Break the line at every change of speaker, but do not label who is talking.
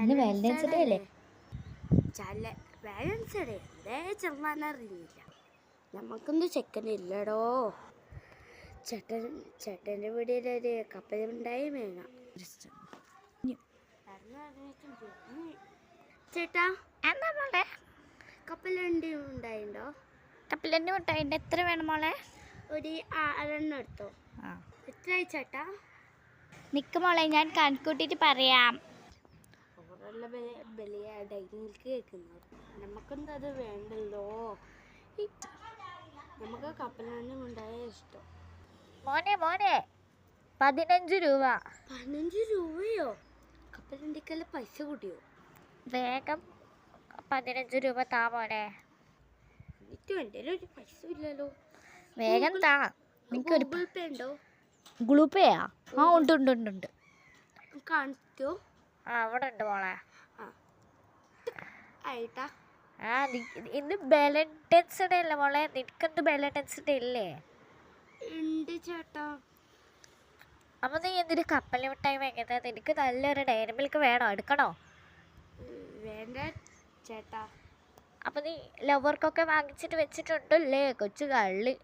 ഇന്ന് Valentine's day അല്ലേ?
Valentine's day എന്തേ ചെറുമാനറിയില്ല. നമുക്കൊന്നും ചെക്കനില്ലടോ. ചേട്ടൻ്റെ വീടിലൊരു കപ്പലുണ്ടായി വേങ്ങ. ചേട്ടാ
എന്താ മോളെ?
കപ്പലണ്ടി ഉണ്ടായിണ്ടോ?
കപ്പലണ്ടി മുട്ടായിണ്ട്. എത്ര വേണം മോളെ?
ഒരു 6 എടുത്തോ. എത്രയായി ചേട്ടാ?
നിക്ക് മോളെ, ഞാൻ കണക്കൂട്ടിട്ട് പറയാം.
ഡയറി മിൽക്ക് കേൾക്കുന്നത് നമുക്കൊന്നും അത് വേണ്ടല്ലോ. നമുക്ക് കപ്പലണ്ടി ഉണ്ടായ ഇഷ്ടം.
മോനെ 15 രൂപ.
15 രൂപയോ? കപ്പലണ്ടിക്കെല്ലാം പൈസ കൂട്ടിയോ?
വേഗം 15 രൂപ താ മോനെ.
എന്നിട്ടും എൻ്റെ ഒരു പൈസ ഇല്ലല്ലോ.
വേഗം താ.
ഗൂഗിൾ പേ ഉണ്ടോ?
ഗൂഗിൾ പേയാ? ആ ഉണ്ട്.
കാണിക്കോ?
അവിടെ ഉണ്ട് മോളെ.
ആയിട്ടാ.
ഇന്ന് വാലന്റൈൻസ് ഡേ അല്ലേ മോളെ? നിനക്കെന്ത് വാലന്റൈൻസ് ഡേ ഇല്ലേ?
ഉണ്ട് ചേട്ടാ.
അപ്പൊ നീ എന്തിനു കപ്പൽ മിഠായി വാങ്ങുന്നത്? നിനക്ക് നല്ലൊരു ഡയറി മിൽക്ക് വേണോ? എടുക്കണോ?
വേണ്ട ചേട്ടാ.
അപ്പൊ നീ ലവർക്കൊക്കെ വാങ്ങിച്ചിട്ട് വെച്ചിട്ടുണ്ടല്ലേ കൊച്ചു കള്ളി.